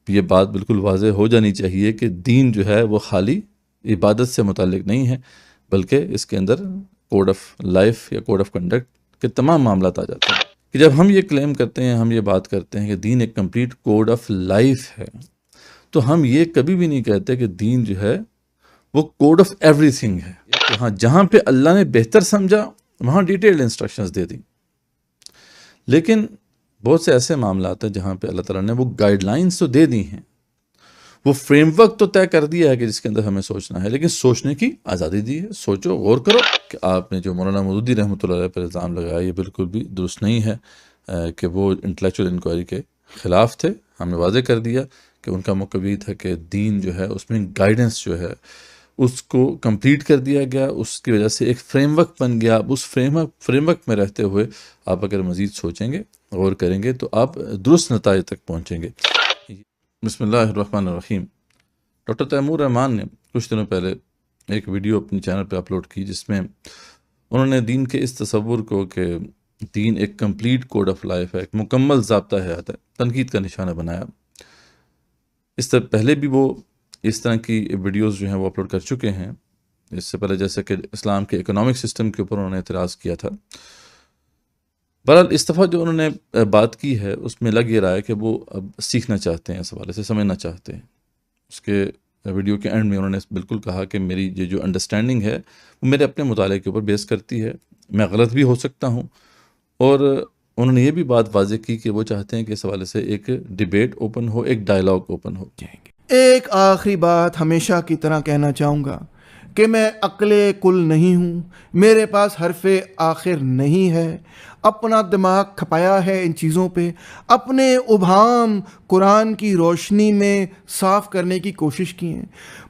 یہ بات بالکل واضح ہو جانی چاہیے کہ دین جو ہے وہ خالی عبادت سے متعلق نہیں ہے، بلکہ اس کے اندر کوڈ آف لائف یا کوڈ آف کنڈکٹ کے تمام معاملات آ جاتے ہیں. کہ جب ہم یہ کلیم کرتے ہیں، ہم یہ بات کرتے ہیں کہ دین ایک کمپلیٹ کوڈ آف لائف ہے، تو ہم یہ کبھی بھی نہیں کہتے کہ دین جو ہے وہ کوڈ آف ایوری تھنگ ہے. ہاں، جہاں پہ اللہ نے بہتر سمجھا وہاں ڈیٹیلڈ انسٹرکشنز دے دیں، لیکن بہت سے ایسے معاملات ہیں جہاں پہ اللہ تعالیٰ نے وہ گائیڈ لائنز تو دے دی ہیں، وہ فریم ورک تو طے کر دیا ہے کہ جس کے اندر ہمیں سوچنا ہے، لیکن سوچنے کی آزادی دی ہے. سوچو، غور کرو. کہ آپ نے جو مولانا مودودی رحمۃ اللہ علیہ پر الزام لگایا، یہ بالکل بھی درست نہیں ہے کہ وہ انٹلیکچوئل انکوائری کے خلاف تھے. ہم نے واضح کر دیا کہ ان کا موقف یہ تھا کہ دین جو ہے اس میں گائیڈنس جو ہے اس کو کمپلیٹ کر دیا گیا، اس کی وجہ سے ایک فریم ورک بن گیا. اب اس فریم ورک میں رہتے ہوئے آپ اگر مزید سوچیں گے، غور کریں گے، تو آپ درست نتائج تک پہنچیں گے. بسم اللہ الرحمن الرحیم. ڈاکٹر تیمور رحمان نے کچھ دنوں پہلے ایک ویڈیو اپنی چینل پہ اپلوڈ کی، جس میں انہوں نے دین کے اس تصور کو کہ دین ایک کمپلیٹ کوڈ آف لائف ہے، ایک مکمل ضابطہ حیات ہے، تنقید کا نشانہ بنایا. اس سے پہلے بھی وہ اس طرح کی ویڈیوز جو ہیں وہ اپلوڈ کر چکے ہیں. اس سے پہلے جیسے کہ اسلام کے اکنامک سسٹم کے اوپر انہوں نے اعتراض کیا تھا. بہرحال اس دفعہ جو انہوں نے بات کی ہے اس میں لگ یہ رہا ہے کہ وہ اب سیکھنا چاہتے ہیں، اس حوالے سے سمجھنا چاہتے ہیں. اس کے ویڈیو کے اینڈ میں انہوں نے بالکل کہا کہ میری یہ جو انڈرسٹینڈنگ ہے وہ میرے اپنے مطالعے کے اوپر بیس کرتی ہے، میں غلط بھی ہو سکتا ہوں. اور انہوں نے یہ بھی بات واضح کی کہ وہ چاہتے ہیں کہ اس حوالے سے ایک ڈیبیٹ اوپن ہو، ایک ڈائلاگ اوپن ہو. ایک آخری بات ہمیشہ کی طرح کہنا چاہوں گا کہ میں عقل کل نہیں ہوں، میرے پاس حرف آخر نہیں ہے. اپنا دماغ کھپایا ہے ان چیزوں پہ، اپنے ابہام قرآن کی روشنی میں صاف کرنے کی کوشش کی ہیں.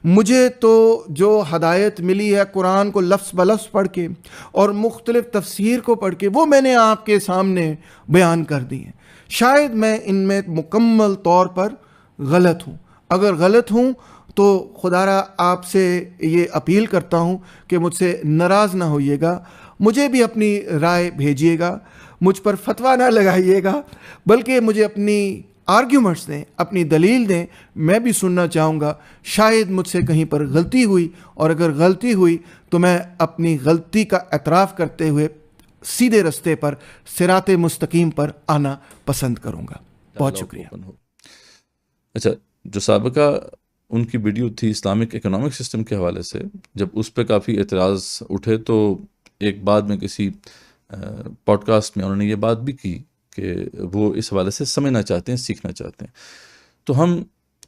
مجھے تو جو ہدایت ملی ہے قرآن کو لفظ بلفظ پڑھ کے اور مختلف تفسیر کو پڑھ کے، وہ میں نے آپ کے سامنے بیان کر دی ہیں. شاید میں ان میں مکمل طور پر غلط ہوں. اگر غلط ہوں تو خدا را آپ سے یہ اپیل کرتا ہوں کہ مجھ سے ناراض نہ ہوئیے گا، مجھے بھی اپنی رائے بھیجیے گا، مجھ پر فتویٰ نہ لگائیے گا، بلکہ مجھے اپنی آرگیومنٹس دیں، اپنی دلیل دیں. میں بھی سننا چاہوں گا. شاید مجھ سے کہیں پر غلطی ہوئی، اور اگر غلطی ہوئی تو میں اپنی غلطی کا اعتراف کرتے ہوئے سیدھے رستے پر، صراط مستقیم پر آنا پسند کروں گا. بہت شکریہ. اچھا، جو سابقہ ان کی ویڈیو تھی اسلامک اکنامک سسٹم کے حوالے سے، جب اس پہ کافی اعتراض اٹھے تو ایک بعد میں کسی پوڈ کاسٹ میں انہوں نے یہ بات بھی کی کہ وہ اس حوالے سے سمجھنا چاہتے ہیں، سیکھنا چاہتے ہیں. تو ہم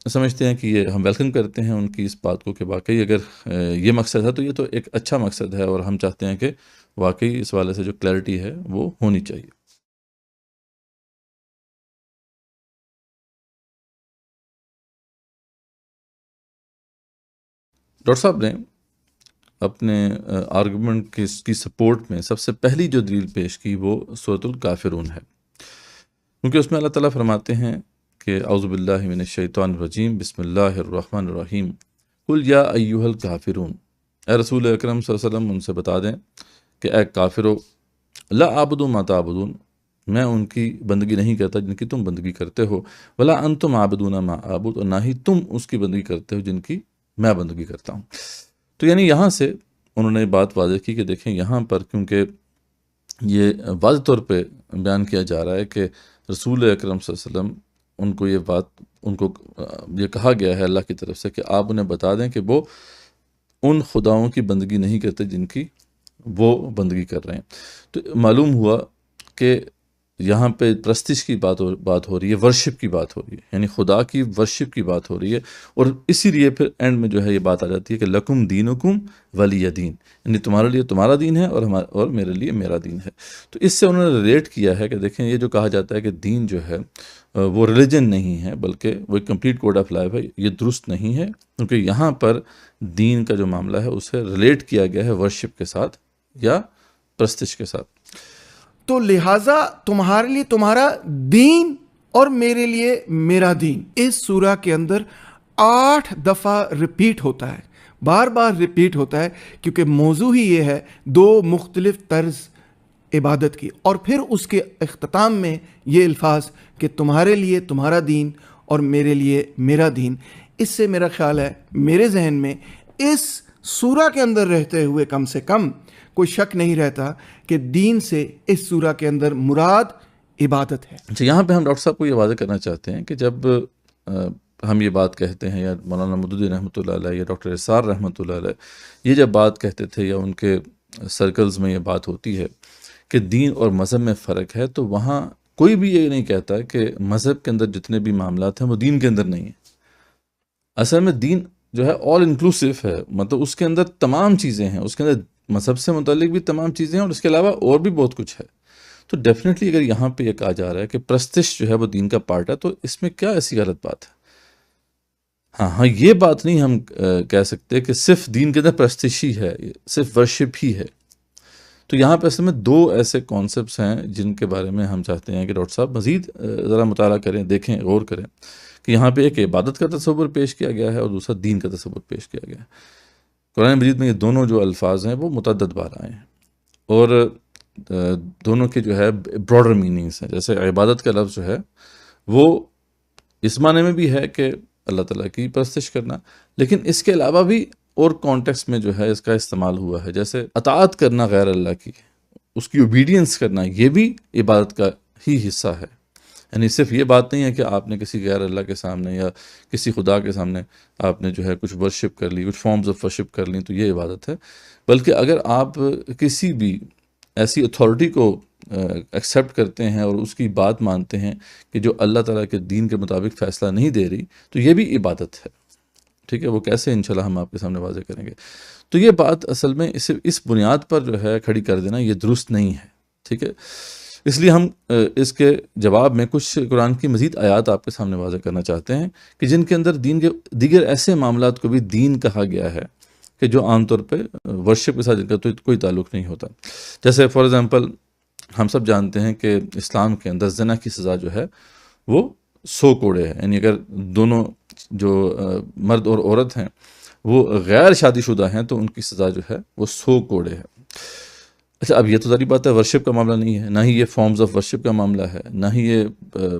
سمجھتے ہیں کہ یہ ہم ویلکم کرتے ہیں ان کی اس بات کو کہ واقعی اگر یہ مقصد ہے تو یہ تو ایک اچھا مقصد ہے، اور ہم چاہتے ہیں کہ واقعی اس حوالے سے جو کلیئرٹی ہے وہ ہونی چاہیے. ڈاکٹر صاحب نے اپنے آرگومنٹ کی سپورٹ میں سب سے پہلی جو دلیل پیش کی وہ سورۃ الکافرون ہے، کیونکہ اس میں اللہ تعالیٰ فرماتے ہیں کہ اعوذ باللہ من الشیطان الرجیم، بسم اللہ الرحمن الرحیم، قل یا ایھا الکافرون. اے رسول اکرم صلی اللہ علیہ وسلم ان سے بتا دیں کہ اے کافرو، لا اعبد ما تعبدون، میں ان کی بندگی نہیں کرتا جن کی تم بندگی کرتے ہو، ولا انتم عابدون ما اعبد، اور نہ ہی تم اس کی بندگی کرتے ہو جن کی میں بندگی کرتا ہوں. تو یعنی یہاں سے انہوں نے بات واضح کی کہ دیکھیں یہاں پر کیونکہ یہ واضح طور پہ بیان کیا جا رہا ہے کہ رسول اکرم صلی اللہ علیہ وسلم ان کو یہ بات، ان کو یہ کہا گیا ہے اللہ کی طرف سے کہ آپ انہیں بتا دیں کہ وہ ان خداؤں کی بندگی نہیں کرتے جن کی وہ بندگی کر رہے ہیں. تو معلوم ہوا کہ یہاں پہ پرستش کی بات ہو رہی ہے، ورشپ کی بات ہو رہی ہے، یعنی خدا کی ورشپ کی بات ہو رہی ہے. اور اسی لیے پھر اینڈ میں جو ہے یہ بات آ جاتی ہے کہ لکم دینکم ولی دین، یعنی تمہارے لیے تمہارا دین ہے اور میرے لیے میرا دین ہے. تو اس سے انہوں نے ریلیٹ کیا ہے کہ دیکھیں یہ جو کہا جاتا ہے کہ دین جو ہے وہ ریلیجن نہیں ہے بلکہ وہ ایک کمپلیٹ کوڈ آف لائف ہے، یہ درست نہیں ہے، کیونکہ یہاں پر دین کا جو معاملہ ہے اسے ریلیٹ کیا گیا ہے ورشپ کے ساتھ یا پرستش کے ساتھ. تو لہٰذا تمہارے لیے تمہارا دین اور میرے لیے میرا دین اس سورہ کے اندر 8 دفعہ ریپیٹ ہوتا ہے، بار بار ریپیٹ ہوتا ہے، کیونکہ موضوع ہی یہ ہے 2 مختلف طرز عبادت کی. اور پھر اس کے اختتام میں یہ الفاظ کہ تمہارے لیے تمہارا دین اور میرے لیے میرا دین. اس سے میرا خیال ہے میرے ذہن میں اس سورہ کے اندر رہتے ہوئے کم سے کم کوئی شک نہیں رہتا کہ دین سے اس سورہ کے اندر مراد عبادت ہے. اچھا، یہاں پہ ہم ڈاکٹر صاحب کو یہ واضح کرنا چاہتے ہیں کہ جب ہم یہ بات کہتے ہیں، یا مولانا مودودی رحمۃ اللہ علیہ یا ڈاکٹر اسرار رحمۃ اللہ علیہ یہ جب بات کہتے تھے، یا ان کے سرکلز میں یہ بات ہوتی ہے کہ دین اور مذہب میں فرق ہے، تو وہاں کوئی بھی یہ نہیں کہتا کہ مذہب کے اندر جتنے بھی معاملات ہیں وہ دین کے اندر نہیں ہیں. اصل میں دین جو ہے آل انکلوسیو ہے، مطلب اس کے اندر تمام چیزیں ہیں، اس کے اندر مذہب سے متعلق بھی تمام چیزیں ہیں، اور اس کے علاوہ اور بھی بہت کچھ ہے. تو ڈیفینیٹلی اگر یہاں پہ یہ کہا جا رہا ہے کہ پرستش جو ہے وہ دین کا پارٹ ہے، تو اس میں کیا ایسی غلط بات ہے؟ ہاں یہ بات نہیں ہم کہہ سکتے کہ صرف دین کے اندر پرستش ہی ہے، صرف ورشپ ہی ہے. تو یہاں پہ اصل میں دو ایسے کانسیپٹس ہیں جن کے بارے میں ہم چاہتے ہیں کہ ڈاکٹر صاحب مزید ذرا مطالعہ کریں، دیکھیں، غور کریں کہ یہاں پہ ایک عبادت کا تصور پیش کیا گیا ہے اور دوسرا دین کا تصور پیش کیا گیا ہے. قرآن مجید میں یہ دونوں جو الفاظ ہیں وہ متعدد بار آئے ہیں، اور دونوں کے جو ہے براڈر میننگس ہیں. جیسے عبادت کا لفظ جو ہے وہ اس معنی میں بھی ہے کہ اللہ تعالیٰ کی پرستش کرنا، لیکن اس کے علاوہ بھی اور کانٹیکس میں جو ہے اس کا استعمال ہوا ہے. جیسے اطاعت کرنا غیر اللہ کی، اس کی اوبیڈینس کرنا، یہ بھی عبادت کا ہی حصہ ہے. یعنی صرف یہ بات نہیں ہے کہ آپ نے کسی غیر اللہ کے سامنے یا کسی خدا کے سامنے آپ نے جو ہے کچھ ورشپ کر لی، کچھ فارمز آف ورشپ کر لی تو یہ عبادت ہے، بلکہ اگر آپ کسی بھی ایسی اتھارٹی کو ایکسیپٹ کرتے ہیں اور اس کی بات مانتے ہیں کہ جو اللہ تعالیٰ کے دین کے مطابق فیصلہ نہیں دے رہی، تو یہ بھی عبادت ہے. ٹھیک ہے، وہ کیسے انشاءاللہ ہم آپ کے سامنے واضح کریں گے. تو یہ بات اصل میں اس بنیاد پر جو ہے کھڑی کر دینا یہ درست نہیں ہے. ٹھیک ہے، اس لیے ہم اس کے جواب میں کچھ قرآن کی مزید آیات آپ کے سامنے واضح کرنا چاہتے ہیں کہ جن کے اندر دین کے دیگر ایسے معاملات کو بھی دین کہا گیا ہے کہ جو عام طور پہ ورشپ کے ساتھ جن کا تو کوئی تعلق نہیں ہوتا. جیسے فار ایگزامپل ہم سب جانتے ہیں کہ اسلام کے اندر زنا کی سزا جو ہے وہ 100 کوڑے ہے. یعنی اگر دونوں جو مرد اور عورت ہیں وہ غیر شادی شدہ ہیں تو ان کی سزا جو ہے وہ 100 کوڑے ہے. اچھا، اب یہ تو ظاہری بات ہے ورشپ کا معاملہ نہیں ہے، نہ ہی یہ فارمز آف ورشپ کا معاملہ ہے، نہ ہی یہ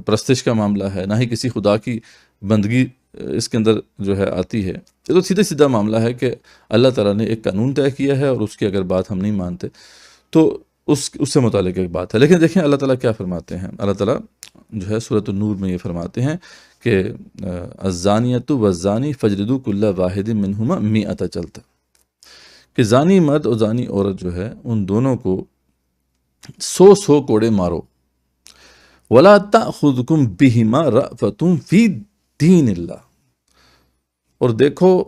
پرستش کا معاملہ ہے، نہ ہی کسی خدا کی بندگی اس کے اندر جو ہے آتی ہے. یہ تو سیدھا معاملہ ہے کہ اللہ تعالیٰ نے ایک قانون طے کیا ہے اور اس کی اگر بات ہم نہیں مانتے تو اس سے متعلق ایک بات ہے. لیکن دیکھیں اللہ تعالیٰ کیا فرماتے ہیں. اللہ تعالیٰ جو ہے سورۃ النور میں یہ فرماتے ہیں کہ الزانیۃ والزانی فاجلدوا کل واحد منہما 100 جلدۃ، کہ زانی مرد اور زانی عورت جو ہے ان دونوں کو 100 کوڑے مارو. ولا تأخذکم بہما رأفۃ فی دین اللہ، اور دیکھو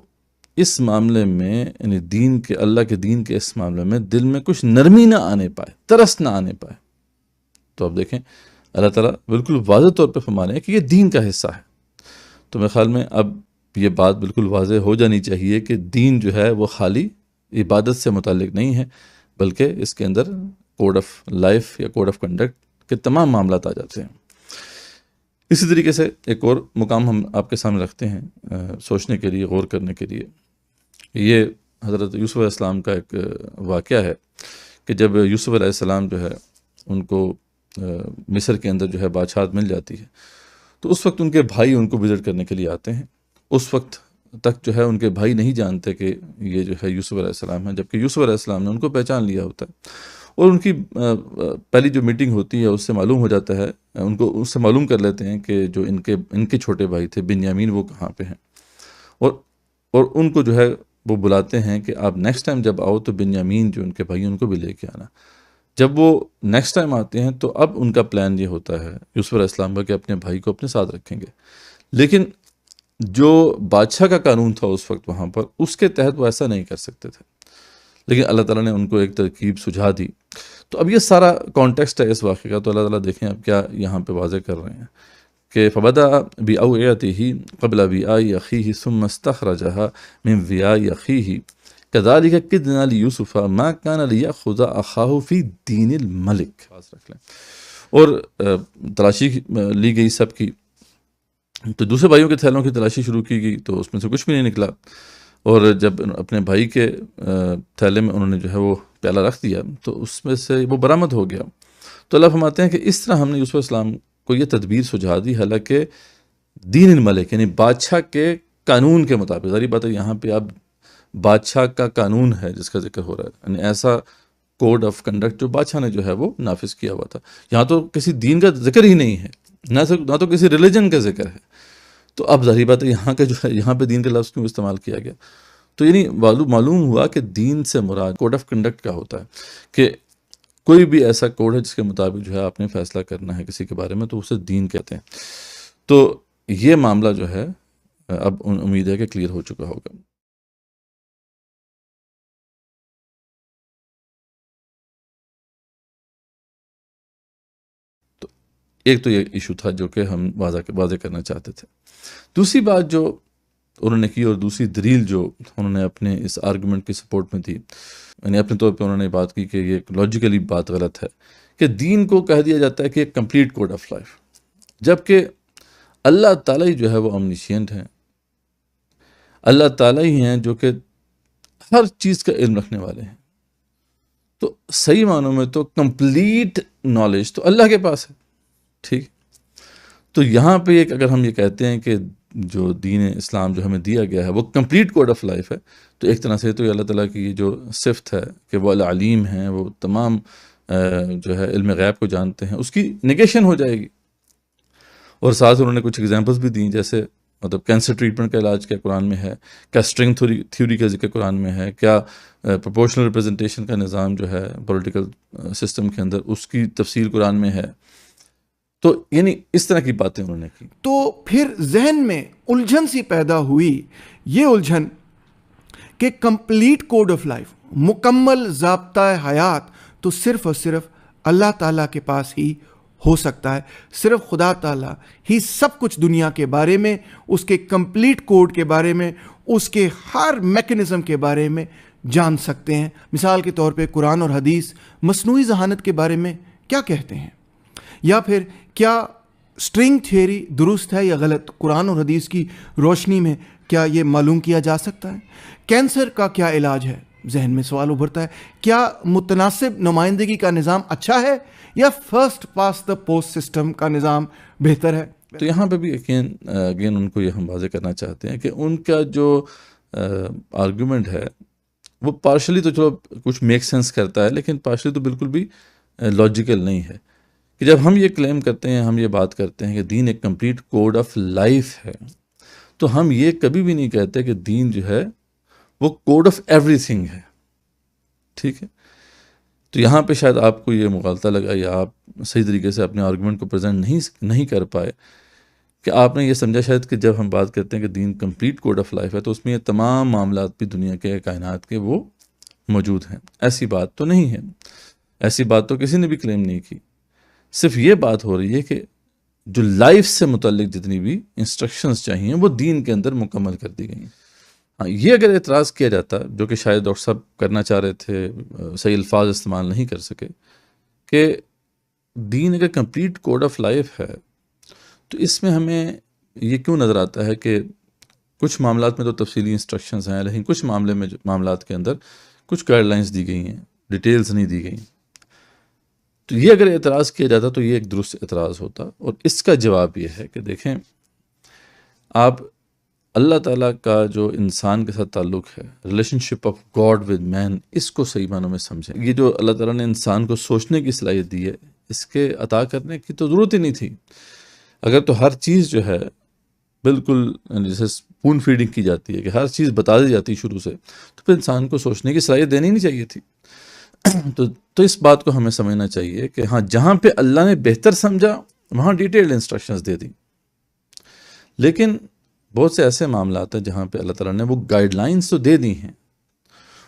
اس معاملے میں یعنی دین کے، اللہ کے دین کے اس معاملے میں دل میں کچھ نرمی نہ آنے پائے، ترس نہ آنے پائے. تو اب دیکھیں اللہ تعالیٰ بالکل واضح طور پہ فرما رہے ہیں کہ یہ دین کا حصہ ہے. تو میرے خیال میں اب یہ بات بالکل واضح ہو جانی چاہیے کہ دین جو ہے وہ خالی عبادت سے متعلق نہیں ہے، بلکہ اس کے اندر کوڈ آف لائف یا کوڈ آف کنڈکٹ کے تمام معاملات آ جاتے ہیں. اسی طریقے سے ایک اور مقام ہم آپ کے سامنے رکھتے ہیں سوچنے کے لیے، غور کرنے کے لیے. یہ حضرت یوسف علیہ السلام کا ایک واقعہ ہے کہ جب یوسف علیہ السلام جو ہے ان کو مصر کے اندر جو ہے بادشاہت مل جاتی ہے تو اس وقت ان کے بھائی ان کو وزٹ کرنے کے لیے آتے ہیں. اس وقت تک جو ہے ان کے بھائی نہیں جانتے کہ یہ جو ہے یوسف علیہ السلام ہے، جبکہ یوسف علیہ السلام نے ان کو پہچان لیا ہوتا ہے. اور ان کی پہلی جو میٹنگ ہوتی ہے اس سے معلوم ہو جاتا ہے، ان کو اس سے معلوم کر لیتے ہیں کہ جو ان کے چھوٹے بھائی تھے بنیامین وہ کہاں پہ ہیں، اور ان کو جو ہے وہ بلاتے ہیں کہ آپ نیکسٹ ٹائم جب آؤ تو بنیامین جو ان کے بھائی ان کو بھی لے کے آنا. جب وہ نیکسٹ ٹائم آتے ہیں تو اب ان کا پلان یہ ہوتا ہے یوسف علیہ السلام کا کہ اپنے بھائی کو اپنے ساتھ رکھیں گے. لیکن جو بادشاہ کا قانون تھا اس وقت وہاں پر، اس کے تحت وہ ایسا نہیں کر سکتے تھے. لیکن اللہ تعالیٰ نے ان کو ایک ترکیب سجھا دی. تو اب یہ سارا کانٹیکسٹ ہے اس واقعے کا. تو اللہ تعالیٰ دیکھیں اب کیا یہاں پہ واضح کر رہے ہیں کہ فبدأ بأوعيته قبل وعاء أخيه ثم استخرجها من وعاء أخيه كذلك كدنا ليوسف ما كان ليأخذ أخاه في دين الملك. اور تلاشی لی گئی سب کی، تو دوسرے بھائیوں کے تھیلوں کی تلاشی شروع کی گئی تو اس میں سے کچھ بھی نہیں نکلا. اور جب اپنے بھائی کے تھیلے میں انہوں نے جو ہے وہ پیالہ رکھ دیا تو اس میں سے وہ برآمد ہو گیا. تو اللہ فرماتے ہیں کہ اس طرح ہم نے یوسف علیہ السلام کو یہ تدبیر سجھا دی، حالانکہ دین الملک یعنی بادشاہ کے قانون کے مطابق. ظاہر بات ہے یہاں پہ اب بادشاہ کا قانون ہے جس کا ذکر ہو رہا ہے، یعنی ایسا کوڈ آف کنڈکٹ جو بادشاہ نے جو ہے وہ نافذ کیا ہوا تھا. یہاں تو کسی دین کا ذکر ہی نہیں ہے، نہ تو کسی ریلیجن کا ذکر ہے. تو اب ظاہر بات ہے یہاں کا جو ہے یہاں پہ دین کا لفظ کیوں استعمال کیا گیا؟ تو یعنی معلوم ہوا کہ دین سے مراد کوڈ آف کنڈکٹ کا ہوتا ہے کہ کوئی بھی ایسا کوڈ ہے جس کے مطابق جو ہے آپ نے فیصلہ کرنا ہے کسی کے بارے میں، تو اسے دین کہتے ہیں. تو یہ معاملہ جو ہے اب امید ہے کہ کلیئر ہو چکا ہوگا. تو ایک تو یہ ایشو تھا جو کہ ہم واضح کرنا چاہتے تھے. دوسری بات جو انہوں نے کی اور دوسری دلیل جو انہوں نے اپنے اس آرگومنٹ کی سپورٹ میں دی، یعنی اپنے طور پہ انہوں نے بات کی کہ یہ لاجیکلی بات غلط ہے کہ دین کو کہہ دیا جاتا ہے کہ ایک کمپلیٹ کوڈ آف لائف، جبکہ اللہ تعالیٰ ہی جو ہے وہ omniscient ہیں. اللہ تعالیٰ ہی ہیں جو کہ ہر چیز کا علم رکھنے والے ہیں. تو صحیح معنوں میں تو کمپلیٹ نالج تو اللہ کے پاس ہے. ٹھیک، تو یہاں پہ ایک اگر ہم یہ کہتے ہیں کہ جو دین اسلام جو ہمیں دیا گیا ہے وہ کمپلیٹ کوڈ آف لائف ہے، تو ایک طرح سے تو یہ اللہ تعالیٰ کی یہ جو صفت ہے کہ وہ العلیم ہیں، وہ تمام جو ہے علم غیب کو جانتے ہیں، اس کی نگیشن ہو جائے گی. اور ساتھ انہوں نے کچھ ایگزامپلس بھی دیں، جیسے مطلب کینسر ٹریٹمنٹ کا علاج کیا قرآن میں ہے، کیا اسٹرنگ تھیوری کا ذکر قرآن میں ہے، کیا پروپورشنل ریپرزنٹیشن کا نظام جو ہے پولیٹیکل سسٹم کے اندر اس کی تفصیل قرآن میں ہے. تو یعنی اس طرح کی باتیں انہوں نے کی. تو پھر ذہن میں الجھن سی پیدا ہوئی، یہ الجھن کہ کمپلیٹ کوڈ آف لائف، مکمل ضابطۂ حیات تو صرف اور صرف اللہ تعالیٰ کے پاس ہی ہو سکتا ہے. صرف خدا تعالیٰ ہی سب کچھ دنیا کے بارے میں، اس کے کمپلیٹ کوڈ کے بارے میں، اس کے ہر میکینزم کے بارے میں جان سکتے ہیں. مثال کے طور پہ قرآن اور حدیث مصنوعی ذہانت کے بارے میں کیا کہتے ہیں، یا پھر کیا اسٹرنگ تھیوری درست ہے یا غلط، قرآن اور حدیث کی روشنی میں کیا یہ معلوم کیا جا سکتا ہے. کینسر کا کیا علاج ہے، ذہن میں سوال ابھرتا ہے. کیا متناسب نمائندگی کا نظام اچھا ہے یا first pass the post system کا نظام بہتر ہے؟ تو یہاں پہ بھی اگین ان کو یہ ہم واضح کرنا چاہتے ہیں کہ ان کا جو آرگومنٹ ہے وہ پارشلی تو چلو کچھ میک سینس کرتا ہے، لیکن پارشلی تو بالکل بھی لاجیکل نہیں ہے. کہ جب ہم یہ کلیم کرتے ہیں، ہم یہ بات کرتے ہیں کہ دین ایک کمپلیٹ کوڈ آف لائف ہے، تو ہم یہ کبھی بھی نہیں کہتے کہ دین جو ہے وہ کوڈ آف ایوری تھنگ ہے. ٹھیک ہے، تو یہاں پہ شاید آپ کو یہ مغالطہ لگا یا آپ صحیح طریقے سے اپنے آرگومنٹ کو پریزنٹ نہیں کر پائے کہ آپ نے یہ سمجھا شاید کہ جب ہم بات کرتے ہیں کہ دین کمپلیٹ کوڈ آف لائف ہے تو اس میں یہ تمام معاملات بھی دنیا کے کائنات کے وہ موجود ہیں. ایسی بات تو نہیں ہے، ایسی بات تو کسی نے بھی کلیم نہیں کی. صرف یہ بات ہو رہی ہے کہ جو لائف سے متعلق جتنی بھی انسٹرکشنز چاہیے وہ دین کے اندر مکمل کر دی گئی. ہاں، یہ اگر اعتراض کیا جاتا جو کہ شاید ڈاکٹر صاحب کرنا چاہ رہے تھے، صحیح الفاظ استعمال نہیں کر سکے، کہ دین اگر کمپلیٹ کوڈ آف لائف ہے تو اس میں ہمیں یہ کیوں نظر آتا ہے کہ کچھ معاملات میں تو تفصیلی انسٹرکشنز ہیں، لیکن کچھ معاملات کے اندر کچھ گائیڈ لائنز دی گئی ہیں، ڈیٹیلز نہیں دی گئی. تو یہ اگر اعتراض کیا جاتا تو یہ ایک درست اعتراض ہوتا. اور اس کا جواب یہ ہے کہ دیکھیں، آپ اللہ تعالیٰ کا جو انسان کے ساتھ تعلق ہے، relationship of God with man, اس کو صحیح معنوں میں سمجھیں. یہ جو اللہ تعالیٰ نے انسان کو سوچنے کی صلاحیت دی ہے، اس کے عطا کرنے کی تو ضرورت ہی نہیں تھی. اگر تو ہر چیز جو ہے بالکل جیسے اسپون فیڈنگ کی جاتی ہے کہ ہر چیز بتا دی جاتی شروع سے، تو پھر انسان کو سوچنے کی صلاحیت دینی نہیں چاہیے تھی. تو اس بات کو ہمیں سمجھنا چاہیے کہ ہاں، جہاں پہ اللہ نے بہتر سمجھا وہاں ڈیٹیلڈ انسٹرکشنز دے دیں. لیکن بہت سے ایسے معاملات ہیں جہاں پہ اللہ تعالیٰ نے وہ گائیڈ لائنز تو دے دی ہیں،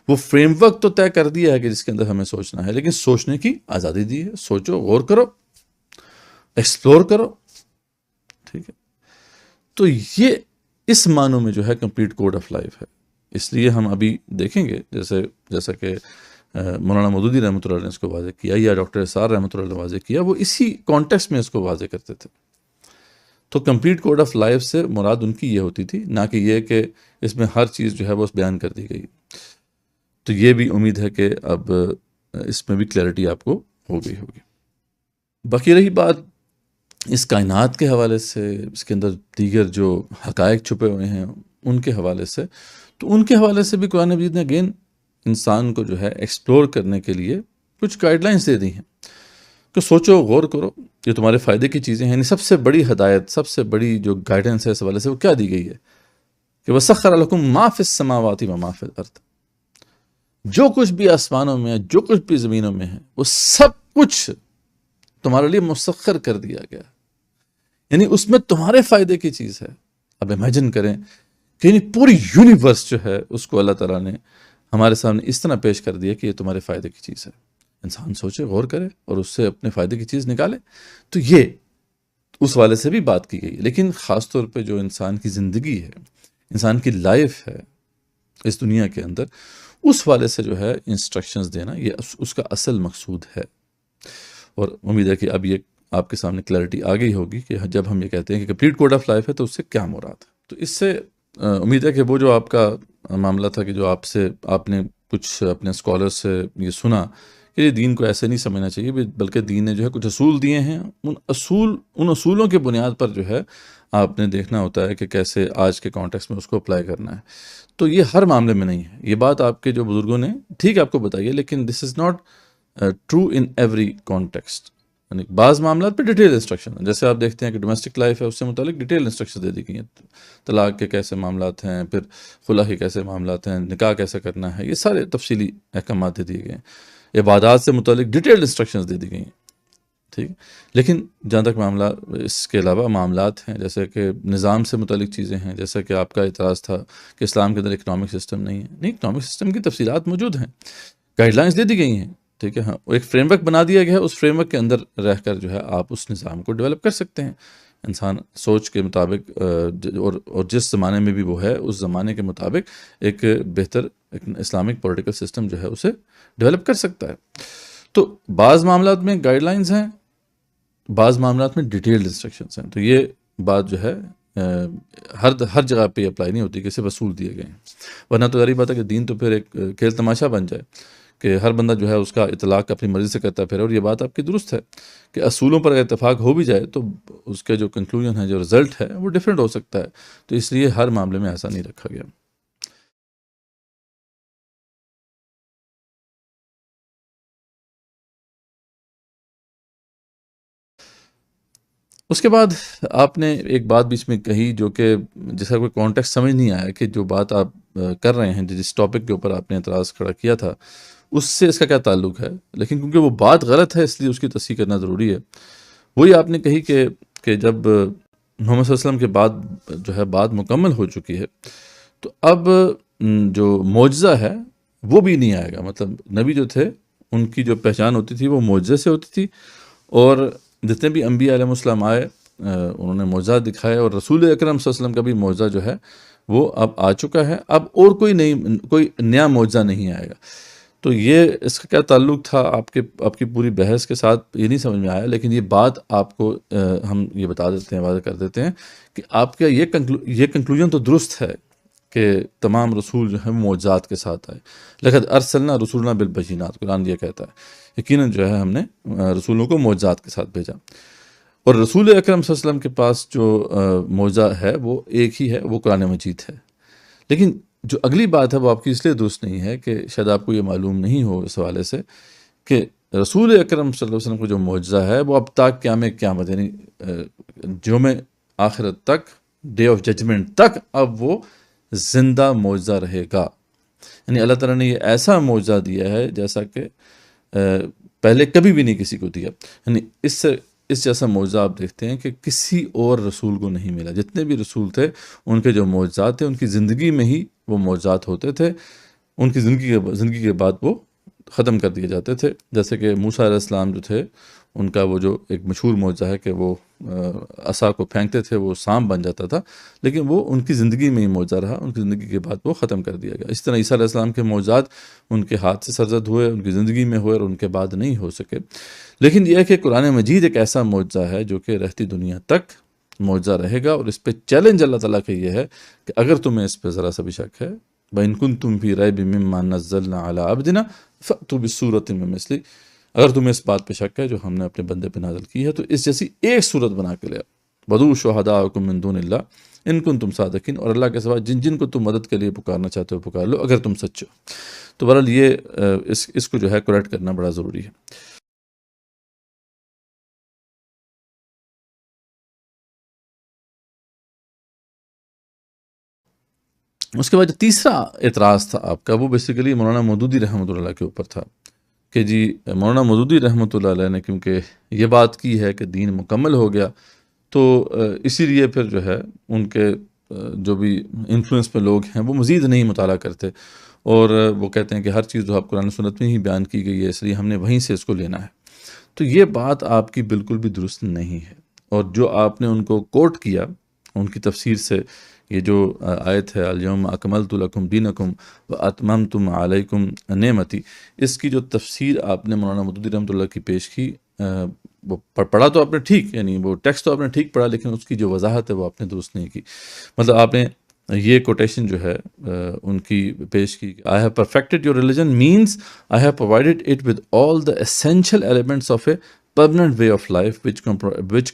وہ فریم ورک تو طے کر دیا ہے کہ جس کے اندر ہمیں سوچنا ہے، لیکن سوچنے کی آزادی دی ہے. سوچو، غور کرو، ایکسپلور کرو. ٹھیک ہے، تو یہ اس معنوں میں جو ہے کمپلیٹ کوڈ آف لائف ہے. اس لیے ہم ابھی دیکھیں گے جیسا کہ مولانا مودودی رحمۃ اللہ نے اس کو واضح کیا یا ڈاکٹر اسرار رحمۃ اللہ نے واضح کیا، وہ اسی کانٹیکسٹ میں اس کو واضح کرتے تھے. تو کمپلیٹ کوڈ آف لائف سے مراد ان کی یہ ہوتی تھی، نہ کہ یہ کہ اس میں ہر چیز جو ہے وہ بیان کر دی گئی. تو یہ بھی امید ہے کہ اب اس میں بھی کلیئرٹی آپ کو ہو گئی ہوگی. باقی رہی بات اس کائنات کے حوالے سے، اس کے اندر دیگر جو حقائق چھپے ہوئے ہیں ان کے حوالے سے، تو ان کے حوالے سے بھی قرآن مجید نے اگین انسان کو جو ہے ایکسپلور کرنے کے لیے کچھ گائیڈ لائنس دے دی ہیں کہ سوچو، غور کرو، یہ تمہارے فائدے کی چیزیں ہیں. یعنی سب سے بڑی ہدایت، سب سے بڑی جو گائیڈنس ہے اس حوالے سے وہ کیا دی گئی ہے کہ وَسَخَّرَ لَكُم مَا فِي السَّمَاوَاتِ وَمَا فِي الْأَرْضِ، جو کچھ بھی آسمانوں میں ہے، جو کچھ بھی زمینوں میں ہے، وہ سب کچھ تمہارے لیے مسخر کر دیا گیا. یعنی اس میں تمہارے فائدے کی چیز ہے. اب امیجن کریں کہ یعنی پوری یونیورس جو ہے اس کو اللہ تعالیٰ نے ہمارے سامنے اس طرح پیش کر دیا کہ یہ تمہارے فائدے کی چیز ہے. انسان سوچے، غور کرے اور اس سے اپنے فائدے کی چیز نکالے. تو یہ اس والے سے بھی بات کی گئی. لیکن خاص طور پہ جو انسان کی زندگی ہے، انسان کی لائف ہے اس دنیا کے اندر، اس والے سے جو ہے انسٹرکشنز دینا، یہ اس کا اصل مقصود ہے. اور امید ہے کہ اب یہ آپ کے سامنے کلیئرٹی آ گئی ہوگی کہ جب ہم یہ کہتے ہیں کہ کمپلیٹ کوڈ آف لائف ہے تو اس سے کیا مراد ہے. تو اس سے امید ہے کہ وہ جو آپ کا معاملہ تھا کہ جو آپ نے کچھ اپنے اسکالر سے یہ سنا کہ یہ دین کو ایسے نہیں سمجھنا چاہیے، بلکہ دین نے جو ہے کچھ اصول دیے ہیں، ان اصولوں کے بنیاد پر جو ہے آپ نے دیکھنا ہوتا ہے کہ کیسے آج کے کانٹیکس میں اس کو اپلائی کرنا ہے. تو یہ ہر معاملے میں نہیں ہے. یہ بات آپ کے جو بزرگوں نے ٹھیک آپ کو بتائی ہے، لیکن this is not true in every context. یعنی بعض معاملات پہ ڈیٹیل انسٹرکشن ہے، جیسے آپ دیکھتے ہیں کہ ڈومیسٹک لائف ہے، اس سے متعلق ڈیٹیل انسٹرکشن دے دی گئی ہیں. طلاق کے کیسے معاملات ہیں، پھر خلا کے کیسے معاملات ہیں، نکاح کیسے کرنا ہے، یہ سارے تفصیلی احکامات دے دیے گئے ہیں. عبادات سے متعلق ڈیٹیل انسٹرکشنز دے دی گئی ہیں. ٹھیک. لیکن جہاں تک معاملہ اس کے علاوہ معاملات ہیں، جیسے کہ نظام سے متعلق چیزیں ہیں، جیسے کہ آپ کا اعتراض تھا کہ اسلام کے اندر اکنامک سسٹم نہیں ہے. نہیں، اکنامک سسٹم کی تفصیلات موجود ہیں، گائیڈ لائنس دے دی گئی ہیں. ٹھیک ہے، ہاں، ایک فریم ورک بنا دیا گیا ہے. اس فریم ورک کے اندر رہ کر جو ہے آپ اس نظام کو ڈیولپ کر سکتے ہیں. انسان سوچ کے مطابق اور جس زمانے میں بھی وہ ہے اس زمانے کے مطابق ایک بہتر اسلامک پولیٹیکل سسٹم جو ہے اسے ڈیولپ کر سکتا ہے. تو بعض معاملات میں گائیڈ لائنز ہیں، بعض معاملات میں ڈیٹیلڈ انسٹرکشنز ہیں. تو یہ بات جو ہے ہر جگہ پہ اپلائی نہیں ہوتی کہ صرف اصول دیے گئے ہیں. ورنہ تو ظاہری بات ہے کہ دین تو پھر ایک کھیل تماشا بن جائے کہ ہر بندہ جو ہے اس کا اطلاق اپنی مرضی سے کرتا پھر. اور یہ بات آپ کی درست ہے کہ اصولوں پر اگر اتفاق ہو بھی جائے تو اس کے جو کنکلوژن ہے، جو رزلٹ ہے، وہ ڈیفرنٹ ہو سکتا ہے. تو اس لیے ہر معاملے میں ایسا نہیں رکھا گیا. اس کے بعد آپ نے ایک بات بیچ میں کہی جو کہ جس کا کوئی کانٹیکسٹ سمجھ نہیں آیا کہ جو بات آپ کر رہے ہیں، جس ٹاپک کے اوپر آپ نے اعتراض کھڑا کیا تھا، اس سے اس کا کیا تعلق ہے. لیکن کیونکہ وہ بات غلط ہے اس لیے اس کی تصحیح کرنا ضروری ہے. وہی آپ نے کہی کہ جب محمد صلی اللہ علیہ وسلم کے بعد جو ہے بات مکمل ہو چکی ہے تو اب جو معجزہ ہے وہ بھی نہیں آئے گا. مطلب نبی جو تھے ان کی جو پہچان ہوتی تھی وہ معجزے سے ہوتی تھی، اور جتنے بھی انبیاء علیہ السلام آئے انہوں نے معجزات دکھائے، اور رسول اکرم صلی اللہ علیہ وسلم کا بھی معجزہ جو ہے وہ اب آ چکا ہے. اب اور کوئی نیا معجزہ نہیں آئے گا. تو یہ اس کا کیا تعلق تھا آپ کی پوری بحث کے ساتھ یہ نہیں سمجھ میں آیا. لیکن یہ بات آپ کو ہم یہ بتا دیتے ہیں، واضح کر دیتے ہیں کہ آپ کا یہ کنکلوژن تو درست ہے کہ تمام رسول جو ہیں معجزات کے ساتھ آئے. لقد ارسلنا رسولنا بالبینات، قرآن یہ کہتا ہے یقیناً جو ہے ہم نے رسولوں کو معجزات کے ساتھ بھیجا. اور رسول اکرم صلی اللہ علیہ وسلم کے پاس جو معجزہ ہے وہ ایک ہی ہے، وہ قرآن مجید ہے. لیکن جو اگلی بات ہے وہ آپ کی اس لیے درست نہیں ہے کہ شاید آپ کو یہ معلوم نہیں ہو اس حوالے سے کہ رسول اکرم صلی اللہ علیہ وسلم کو جو معجزہ ہے وہ اب تک قیامت یعنی یوم آخرت تک، ڈے آف ججمنٹ تک اب وہ زندہ معجزہ رہے گا. یعنی اللہ تعالیٰ نے یہ ایسا معجزہ دیا ہے جیسا کہ پہلے کبھی بھی نہیں کسی کو دیا. یعنی اس جیسا معجزہ آپ دیکھتے ہیں کہ کسی اور رسول کو نہیں ملا. جتنے بھی رسول تھے ان کے جو معجزات تھے ان کی زندگی میں ہی وہ معجزات ہوتے تھے، ان کی زندگی کے بعد وہ ختم کر دیے جاتے تھے. جیسے کہ موسیٰ علیہ السلام جو تھے ان کا وہ جو ایک مشہور معجزہ ہے کہ وہ عصا کو پھینکتے تھے وہ سانپ بن جاتا تھا، لیکن وہ ان کی زندگی میں ہی معجزہ رہا، ان کی زندگی کے بعد وہ ختم کر دیا گیا. اس طرح عیسیٰ علیہ السلام کے معجزات ان کے ہاتھ سے سرزد ہوئے، ان کی زندگی میں ہوئے اور ان کے بعد نہیں ہو سکے. لیکن یہ ہے کہ قرآن مجید ایک ایسا معجزہ ہے جو کہ رہتی دنیا تک معجزہ رہے گا. اور اس پہ چیلنج اللہ تعالیٰ کا یہ ہے کہ اگر تمہیں اس پہ ذرا سا بھی شک ہے، وَإِن كُنتُمْ فِي رَيْبٍ مِّمَّا نَزَّلْنَا عَلَىٰ عَبْدِنَا فَأْتُوا بِسُورَةٍ مِّن مِّثْلِهِ، اگر تمہیں اس بات پہ شک ہے جو ہم نے اپنے بندے پہ نازل کی ہے تو اس جیسی ایک صورت بنا کے لے آؤ، وَدُعُوا شُهَدَاءَكُم مِّن دُونِ اللَّهِ إِن كُنتُم صَادِقِينَ، اور اللہ کے سوا جن جن کو تم مدد کے لیے پکارنا چاہتے ہو پکار لو اگر تم سچے ہو۔ تو بہرحال یہ اس کو جو ہے کریکٹ کرنا بڑا ضروری ہے۔ اس کے بعد جو تیسرا اعتراض تھا آپ کا وہ بیسیکلی مولانا مودودی رحمۃ اللہ علیہ کے اوپر تھا کہ جی مولانا مودودی رحمۃ اللہ علیہ نے کیونکہ یہ بات کی ہے کہ دین مکمل ہو گیا تو اسی لیے پھر جو ہے ان کے جو بھی انفلوئنس پہ لوگ ہیں وہ مزید نہیں مطالعہ کرتے، اور وہ کہتے ہیں کہ ہر چیز جو آپ قرآن و سنت میں ہی بیان کی گئی ہے اس لیے ہم نے وہیں سے اس کو لینا ہے۔ تو یہ بات آپ کی بالکل بھی درست نہیں ہے، اور جو آپ نے ان کو کوٹ کیا ان کی تفسیر سے، یہ جو آیت ہے الیوم اکملت لکم دینکم واتممت علیکم نعمتی، اس کی جو تفسیر آپ نے مولانا مودودی رحمۃ اللہ کی پیش کی، وہ پڑھا تو آپ نے ٹھیک، یعنی وہ ٹیکسٹ تو آپ نے ٹھیک پڑھا، لیکن اس کی جو وضاحت ہے وہ آپ نے درست نہیں کی۔ مطلب آپ نے یہ کوٹیشن جو ہے ان کی پیش کی، I have perfected your religion means I have provided it with all the essential elements of a permanent way of life which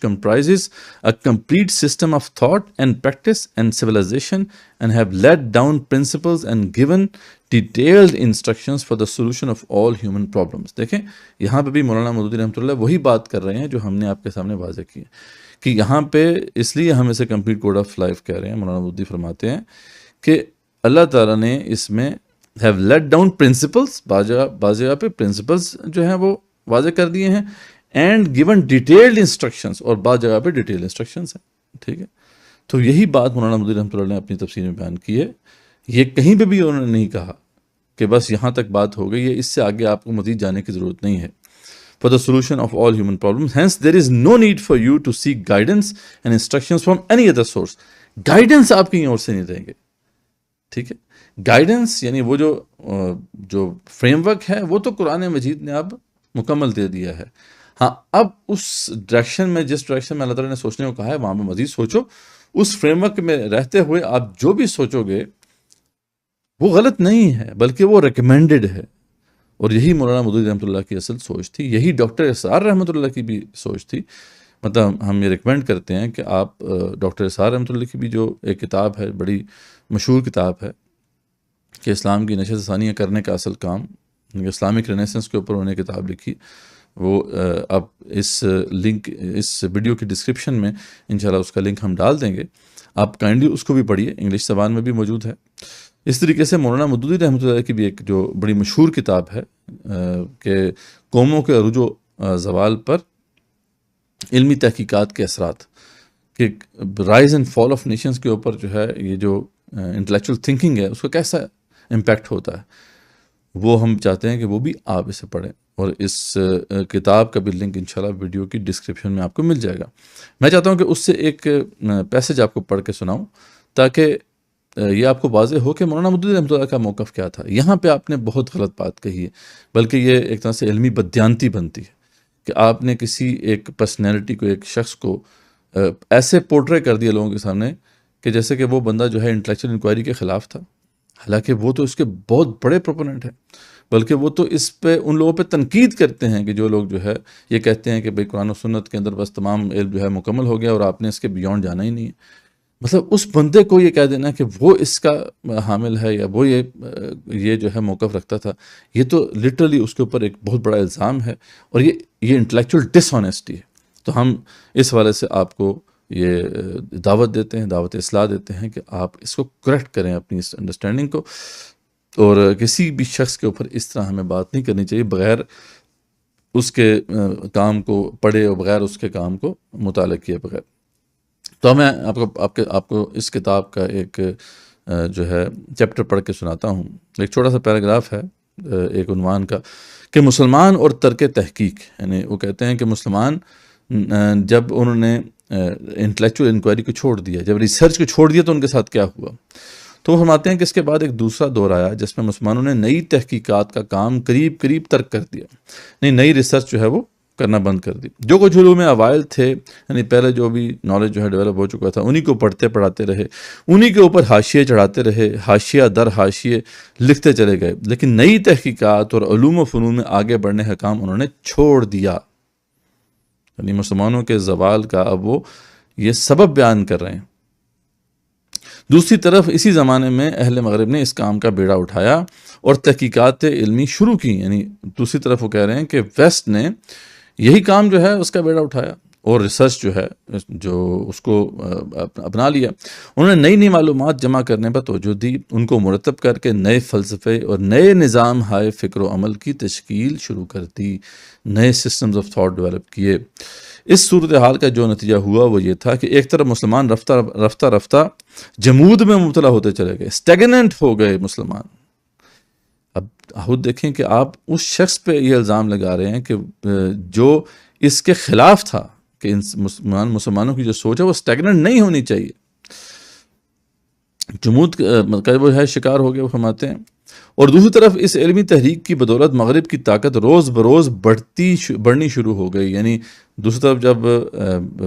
comprises a complete system of thought and practice and civilization, and have laid down principles and given detailed instructions for the solution of all human problems۔ دیکھیں یہاں پہ بھی مولانا مودودی رحمۃ اللہ وہی بات کر رہے ہیں جو ہم نے آپ کے سامنے واضح کی ہے کہ یہاں پہ اس لیے ہم اسے کمپلیٹ کوڈ آف لائف کہہ رہے ہیں۔ مولانا مودودی فرماتے ہیں کہ اللہ تعالیٰ نے اس میں have laid down principles، بعض جگہ پہ پرنسپلس جو ہیں وہ واضح کر دیے ہیں، اینڈ گیون ڈیٹیلڈ انسٹرکشنز، اور بعض جگہ پہ ڈیٹیل انسٹرکشنز ہیں، ٹھیک ہے۔ تو یہی بات مولانا مودودی رحمۃ اللہ نے اپنی تفسیر میں بیان کی ہے۔ یہ کہیں پہ بھی انہوں نے نہیں کہا کہ بس یہاں تک بات ہو گئی ہے، اس سے آگے آپ کو مزید جانے کی ضرورت نہیں ہے۔ For the solution of all human problems, hence there is no need for you to seek guidance and instructions from any other source۔ Guidance آپ کہیں اور سے نہیں دیں گے، ٹھیک ہے۔ گائیڈنس یعنی وہ جو فریم ورک ہے وہ تو قرآن مجید نے اب مکمل دے دیا ہے۔ ہاں اب اس ڈائریکشن میں، جس ڈائریکشن میں اللہ تعالیٰ نے سوچنے کو کہا ہے وہاں پہ مزید سوچو، اس فریم ورک میں رہتے ہوئے آپ جو بھی سوچو گے وہ غلط نہیں ہے بلکہ وہ ریکمینڈڈ ہے، اور یہی مولانا مودودی رحمۃ اللہ کی اصل سوچ تھی، یہی ڈاکٹر اسرار رحمۃ اللہ کی بھی سوچ تھی۔ مطلب ہم یہ ریکمینڈ کرتے ہیں کہ آپ ڈاکٹر اسرار رحمۃ اللہ کی بھی جو ایک کتاب ہے، بڑی مشہور کتاب ہے کہ اسلام کی نشست ثانیہ کرنے کا اصل کام، اسلامک رینیسنس کے اوپر انہوں نے کتاب لکھی، وہ اب اس لنک اس ویڈیو کی ڈسکرپشن میں انشاءاللہ اس کا لنک ہم ڈال دیں گے، آپ کائنڈلی اس کو بھی پڑھیے، انگلش زبان میں بھی موجود ہے۔ اس طریقے سے مولانا مودودی رحمۃ اللہ کی بھی ایک جو بڑی مشہور کتاب ہے کہ قوموں کے عروج و زوال پر علمی تحقیقات کے اثرات، کہ rise and fall of nations کے اوپر جو ہے یہ جو انٹلیکچوئل تھنکنگ ہے اس کا کیسا امپیکٹ ہوتا ہے، وہ ہم چاہتے ہیں کہ وہ بھی آپ اسے پڑھیں، اور اس کتاب کا بھی لنک انشاءاللہ ویڈیو کی ڈسکرپشن میں آپ کو مل جائے گا۔ میں چاہتا ہوں کہ اس سے ایک پیسج آپ کو پڑھ کے سناؤں تاکہ یہ آپ کو واضح ہو کہ مولانا مودودی رحمۃ اللہ کا موقف کیا تھا۔ یہاں پہ آپ نے بہت غلط بات کہی ہے، بلکہ یہ ایک طرح سے علمی بددیانتی بنتی ہے کہ آپ نے کسی ایک پرسنالٹی کو، ایک شخص کو ایسے پورٹرے کر دیا لوگوں کے سامنے کہ جیسے کہ وہ بندہ جو ہے انٹلیکچوئل انکوائری کے خلاف تھا، حالانکہ وہ تو اس کے بہت بڑے پروپوننٹ ہیں، بلکہ وہ تو اس پہ ان لوگوں پہ تنقید کرتے ہیں کہ جو لوگ جو ہے یہ کہتے ہیں کہ بھئی قرآن و سنت کے اندر بس تمام علم جو ہے مکمل ہو گیا اور آپ نے اس کے بیونڈ جانا ہی نہیں ہے۔ مطلب اس بندے کو یہ کہہ دینا کہ وہ اس کا حامل ہے یا وہ یہ جو ہے موقف رکھتا تھا، یہ تو لٹرلی اس کے اوپر ایک بہت بڑا الزام ہے، اور یہ انٹلیکچوئل ڈس آنیسٹی ہے۔ تو ہم اس حوالے سے آپ کو یہ دعوت دیتے ہیں، دعوت اصلاح دیتے ہیں کہ آپ اس کو کریکٹ کریں اپنی اس انڈرسٹینڈنگ کو، اور کسی بھی شخص کے اوپر اس طرح ہمیں بات نہیں کرنی چاہیے بغیر اس کے کام کو پڑھے اور بغیر اس کے کام کو مطالعہ کیے بغیر۔ تو میں آپ کو اس کتاب کا ایک جو ہے چیپٹر پڑھ کے سناتا ہوں، ایک چھوٹا سا پیراگراف ہے ایک عنوان کا کہ مسلمان اور ترک تحقیق، یعنی وہ کہتے ہیں کہ مسلمان جب انہوں نے انٹلیکچوئل انکوائری کو چھوڑ دیا، جب ریسرچ کو چھوڑ دیا تو ان کے ساتھ کیا ہوا، تو وہ فرماتے ہیں کہ اس کے بعد ایک دوسرا دور آیا جس میں مسلمانوں نے نئی تحقیقات کا کام قریب ترک کر دیا، نئی ریسرچ جو ہے وہ کرنا بند کر دی. جو کچھ علوم اوائل تھے یعنی پہلے جو بھی نالج جو ہے ڈیولپ ہو چکا تھا انہی کو پڑھتے پڑھاتے رہے, انہی کے اوپر حاشیے چڑھاتے رہے, حاشیہ در حاشیے لکھتے چلے گئے, لیکن نئی تحقیقات اور علوم و فنون میں آگے بڑھنے کا کام انہوں نے چھوڑ دیا. یعنی مسلمانوں کے زوال کا اب وہ یہ سبب بیان کر رہے ہیں. دوسری طرف اسی زمانے میں اہل مغرب نے اس کام کا بیڑا اٹھایا اور تحقیقات علمی شروع کی. یعنی دوسری طرف وہ کہہ رہے ہیں کہ ویسٹ نے یہی کام جو ہے اس کا بیڑا اٹھایا اور ریسرچ جو ہے جو اس کو اپنا لیا. انہوں نے نئی نئی معلومات جمع کرنے پر توجہ دی, ان کو مرتب کر کے نئے فلسفے اور نئے نظام ہائے فکر و عمل کی تشکیل شروع کر دی, نئے سسٹمز آف تھاٹ ڈیولپ کیے. اس صورتحال کا جو نتیجہ ہوا وہ یہ تھا کہ ایک طرف مسلمان رفتہ رفتہ جمود میں مبتلا ہوتے چلے گئے, اسٹیگننٹ ہو گئے مسلمان. اب خود دیکھیں کہ آپ اس شخص پہ یہ الزام لگا رہے ہیں کہ جو اس کے خلاف تھا کہ مسلمانوں کی جو سوچ ہے وہ اسٹیگننٹ نہیں ہونی چاہیے. جمود کا وہ ہے شکار ہو گئے وہ فرماتے ہیں. اور دوسری طرف اس علمی تحریک کی بدولت مغرب کی طاقت روز بروز بڑھنی شروع ہو گئی. یعنی دوسری طرف جب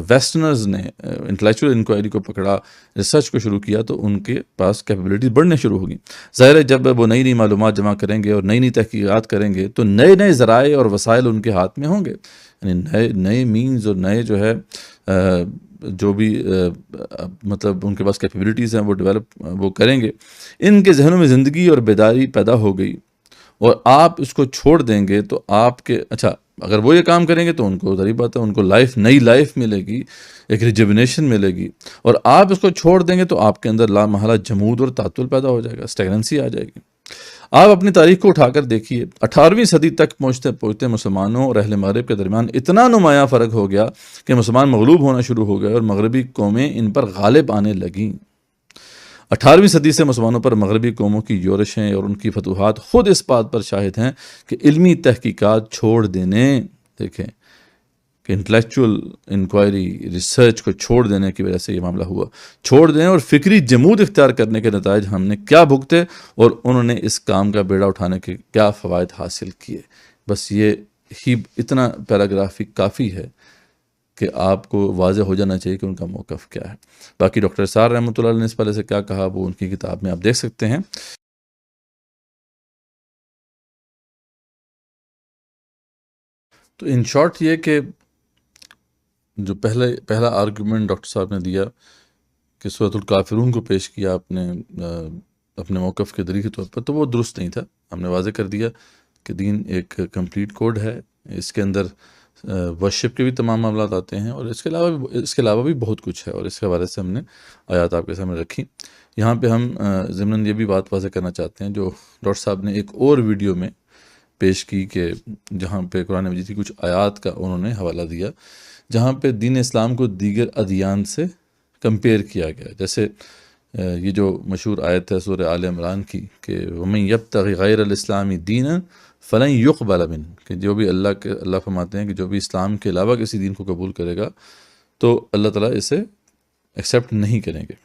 ویسٹرنرز نے انٹلیکچوئل انکوائری کو پکڑا, ریسرچ کو شروع کیا, تو ان کے پاس کیپیبلٹیز بڑھنے شروع ہو گئیں. ظاہر ہے جب وہ نئی نئی معلومات جمع کریں گے اور نئی نئی تحقیقات کریں گے تو نئے نئے ذرائع اور وسائل ان کے ہاتھ میں ہوں گے. یعنی نئے مینز اور نئے جو ہے جو بھی مطلب ان کے پاس کیپیبلٹیز ہیں وہ ڈیولپ وہ کریں گے. ان کے ذہنوں میں زندگی اور بیداری پیدا ہو گئی اور آپ اس کو چھوڑ دیں گے تو آپ کے اچھا اگر وہ یہ کام کریں گے تو ان کو ظاہر بات ہے ان کو نئی لائف ملے گی, ایک ریجوینیشن ملے گی. اور آپ اس کو چھوڑ دیں گے تو آپ کے اندر لا محالہ جمود اور تعطل پیدا ہو جائے گا, اسٹیگننسی آ جائے گی. آپ اپنی تاریخ کو اٹھا کر دیکھیے, 18ویں صدی تک پہنچتے مسلمانوں اور اہل مغرب کے درمیان اتنا نمایاں فرق ہو گیا کہ مسلمان مغلوب ہونا شروع ہو گئے اور مغربی قومیں ان پر غالب آنے لگیں. 18ویں صدی سے مسلمانوں پر مغربی قوموں کی یورشیں اور ان کی فتوحات خود اس بات پر شاہد ہیں کہ علمی تحقیقات چھوڑ دینے, دیکھیں کہ انٹلیکچوئل انکوائری ریسرچ کو چھوڑ دینے کی وجہ سے یہ معاملہ ہوا, چھوڑ دیں اور فکری جمود اختیار کرنے کے نتائج ہم نے کیا بھگتے اور انہوں نے اس کام کا بیڑا اٹھانے کے کیا فوائد حاصل کیے. بس یہ ہی اتنا پیراگراف ہی کافی ہے کہ آپ کو واضح ہو جانا چاہیے کہ ان کا موقف کیا ہے. باقی ڈاکٹر اسرار رحمۃ اللہ علیہ نے اس پہلے سے کیا کہا وہ ان کی کتاب میں آپ دیکھ سکتے ہیں. تو ان شارٹ یہ کہ جو پہلا آرگومنٹ ڈاکٹر صاحب نے دیا کہ سورۃ الکافرون کو پیش کیا آپ نے اپنے موقف کے دلیل کے طور پر, تو وہ درست نہیں تھا. ہم نے واضح کر دیا کہ دین ایک کمپلیٹ کوڈ ہے, اس کے اندر ورشپ کے بھی تمام معاملات آتے ہیں اور اس کے علاوہ بھی بہت کچھ ہے, اور اس کے حوالے سے ہم نے آیات آپ کے سامنے رکھی. یہاں پہ ہم ضمناً یہ بھی بات واضح کرنا چاہتے ہیں جو ڈاکٹر صاحب نے ایک اور ویڈیو میں پیش کی کہ جہاں پہ قرآن مجید کی کچھ آیات کا انہوں نے حوالہ دیا جہاں پہ دین اسلام کو دیگر ادیان سے کمپیئر کیا گیا. جیسے یہ جو مشہور آیت ہے سورہ آل عمران کی کہ وَمَن يَبْتَغِ غَيْرَ الْإِسْلَامِ دِينًا فَلَن يُقْبَلَ مِنْهُ, کہ جو بھی اللہ فرماتے ہیں کہ جو بھی اسلام کے علاوہ کسی دین کو قبول کرے گا تو اللہ تعالیٰ اسے ایکسیپٹ نہیں کریں گے.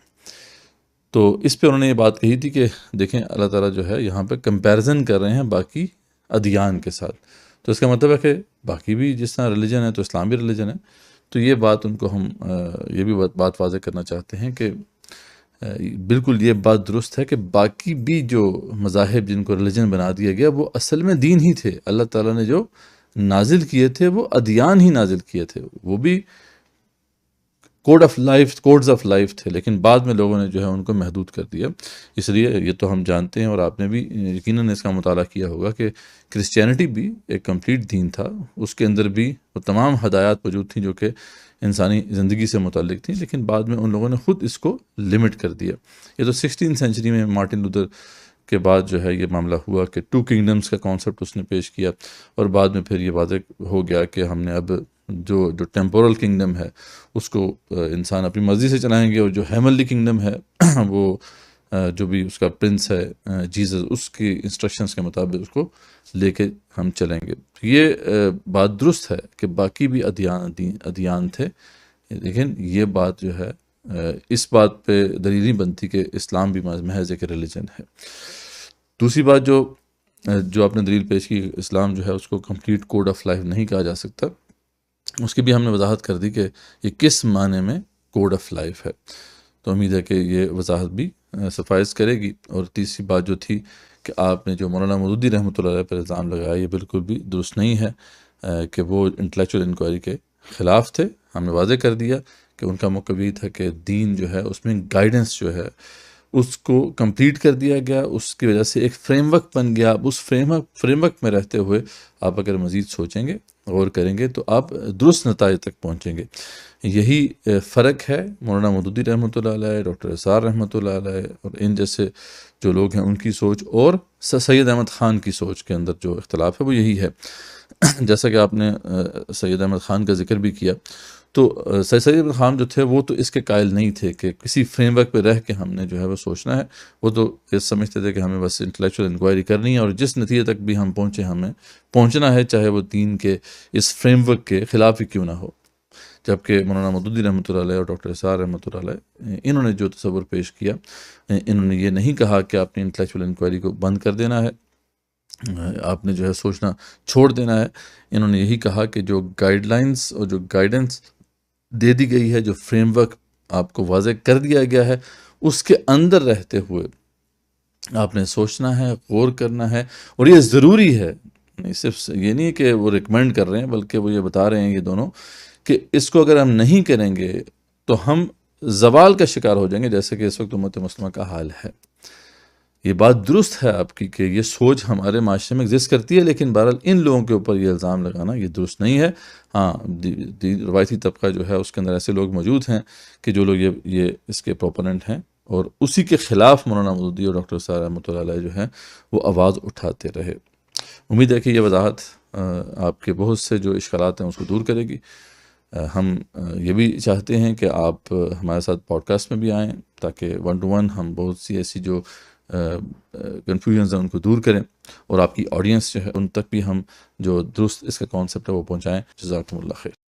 تو اس پہ انہوں نے یہ بات کہی تھی کہ دیکھیں اللہ تعالیٰ جو ہے یہاں پہ کمپیریزن کر رہے ہیں باقی ادیان کے ساتھ, تو اس کا مطلب ہے کہ باقی بھی جس طرح ریلیجن ہے تو اسلام بھی ریلیجن ہے. تو یہ بات ان کو ہم یہ بھی بات واضح کرنا چاہتے ہیں کہ بالکل یہ بات درست ہے کہ باقی بھی جو مذاہب جن کو ریلیجن بنا دیا گیا وہ اصل میں دین ہی تھے. اللہ تعالیٰ نے جو نازل کیے تھے وہ ادیان ہی نازل کیے تھے, وہ بھی کوڈز آف لائف تھے, لیکن بعد میں لوگوں نے جو ہے ان کو محدود کر دیا. اس لیے یہ تو ہم جانتے ہیں اور آپ نے بھی یقیناً اس کا مطالعہ کیا ہوگا کہ کرسچینٹی بھی ایک کمپلیٹ دین تھا, اس کے اندر بھی وہ تمام ہدایات موجود تھیں جو کہ انسانی زندگی سے متعلق تھیں, لیکن بعد میں ان لوگوں نے خود اس کو لمٹ کر دیا. یہ تو 16 سینچری میں مارٹن لوتھر کے بعد جو ہے یہ معاملہ ہوا کہ 2 کنگڈمز کا کانسیپٹ اس نے پیش کیا, اور بعد میں پھر یہ واضح ہو گیا کہ ہم نے اب جو ٹیمپورل کنگڈم ہے اس کو انسان اپنی مرضی سے چلائیں گے, اور جو ہیمنلی کنگڈم ہے وہ جو بھی اس کا پرنس ہے جیزس, اس کی انسٹرکشنز کے مطابق اس کو لے کے ہم چلیں گے. یہ بات درست ہے کہ باقی بھی ادیان تھے, لیکن یہ بات جو ہے اس بات پہ دلیل نہیں بنتی کہ اسلام بھی محض ایک ریلیجن ہے. دوسری بات جو آپ نے دلیل پیش کی اسلام جو ہے اس کو کمپلیٹ کوڈ آف لائف نہیں کہا جا سکتا, اس کی بھی ہم نے وضاحت کر دی کہ یہ کس معنی میں کوڈ آف لائف ہے، تو امید ہے کہ یہ وضاحت بھی سفائز کرے گی۔ اور تیسری بات جو تھی کہ آپ نے جو مولانا مودودی رحمۃ اللہ علیہ پر الزام لگایا، یہ بالکل بھی درست نہیں ہے کہ وہ انٹلیکچوئل انکوائری کے خلاف تھے۔ ہم نے واضح کر دیا کہ ان کا موقف یہ تھا کہ دین جو ہے اس میں گائیڈنس جو ہے اس کو کمپلیٹ کر دیا گیا، اس کی وجہ سے ایک فریم ورک بن گیا۔ اب اس فریم ورک میں رہتے ہوئے آپ اگر مزید سوچیں گے، غور کریں گے، تو آپ درست نتائج تک پہنچیں گے۔ یہی فرق ہے مولانا مودودی رحمۃ اللہ علیہ، ڈاکٹر اسرار رحمۃ اللہ علیہ اور ان جیسے جو لوگ ہیں ان کی سوچ، اور سید احمد خان کی سوچ کے اندر جو اختلاف ہے وہ یہی ہے۔ جیسا کہ آپ نے سید احمد خان کا ذکر بھی کیا، تو سید احمد خان جو تھے وہ تو اس کے قائل نہیں تھے کہ کسی فریم ورک پہ رہ کے ہم نے جو ہے وہ سوچنا ہے۔ وہ تو یہ سمجھتے تھے کہ ہمیں بس انٹلیکچوئل انکوائری کرنی ہے، اور جس نتیجے تک بھی ہم پہنچے ہمیں پہنچنا ہے، چاہے وہ دین کے اس فریم ورک کے خلاف ہی کیوں نہ ہو۔ جبکہ مولانا مودودی رحمۃ اللہ علیہ اور ڈاکٹر اسرار رحمۃ اللہ علیہ، انہوں نے جو تصور پیش کیا، انہوں نے یہ نہیں کہا کہ آپ نے انٹلیکچوئل انکوائری کو بند کر دینا ہے، آپ نے جو ہے سوچنا چھوڑ دینا ہے۔ انہوں نے یہی کہا کہ جو گائیڈ لائنس اور جو گائیڈنس دے دی گئی ہے، جو فریم ورک آپ کو واضح کر دیا گیا ہے، اس کے اندر رہتے ہوئے آپ نے سوچنا ہے، غور کرنا ہے، اور یہ ضروری ہے۔ صرف یہ نہیں کہ وہ ریکمینڈ کر رہے ہیں، بلکہ وہ یہ بتا رہے ہیں یہ دونوں کہ اس کو اگر ہم نہیں کریں گے تو ہم زوال کا شکار ہو جائیں گے، جیسے کہ اس وقت امت مسلمہ کا حال ہے۔ یہ بات درست ہے آپ کی کہ یہ سوچ ہمارے معاشرے میں ایگزسٹ کرتی ہے، لیکن بہرحال ان لوگوں کے اوپر یہ الزام لگانا یہ درست نہیں ہے۔ ہاں، روایتی طبقہ جو ہے اس کے اندر ایسے لوگ موجود ہیں کہ جو لوگ یہ اس کے پروپوننٹ ہیں، اور اسی کے خلاف مولانا مودودی اور ڈاکٹر اسرار رحمۃ اللہ علیہ جو ہیں وہ آواز اٹھاتے رہے۔ امید ہے کہ یہ وضاحت آپ کے بہت سے جو اشکالات ہیں اس کو دور کرے گی۔ ہم یہ بھی چاہتے ہیں کہ آپ ہمارے ساتھ پوڈ کاسٹ میں بھی آئیں، تاکہ 1 to 1 ہم بہت سی ایسی جو کنفیوژنز ہیں ان کو دور کریں، اور آپ کی آڈینس جو ہے ان تک بھی ہم جو درست اس کا کانسیپٹ ہے وہ پہنچائیں۔ جزاکم اللہ خیر۔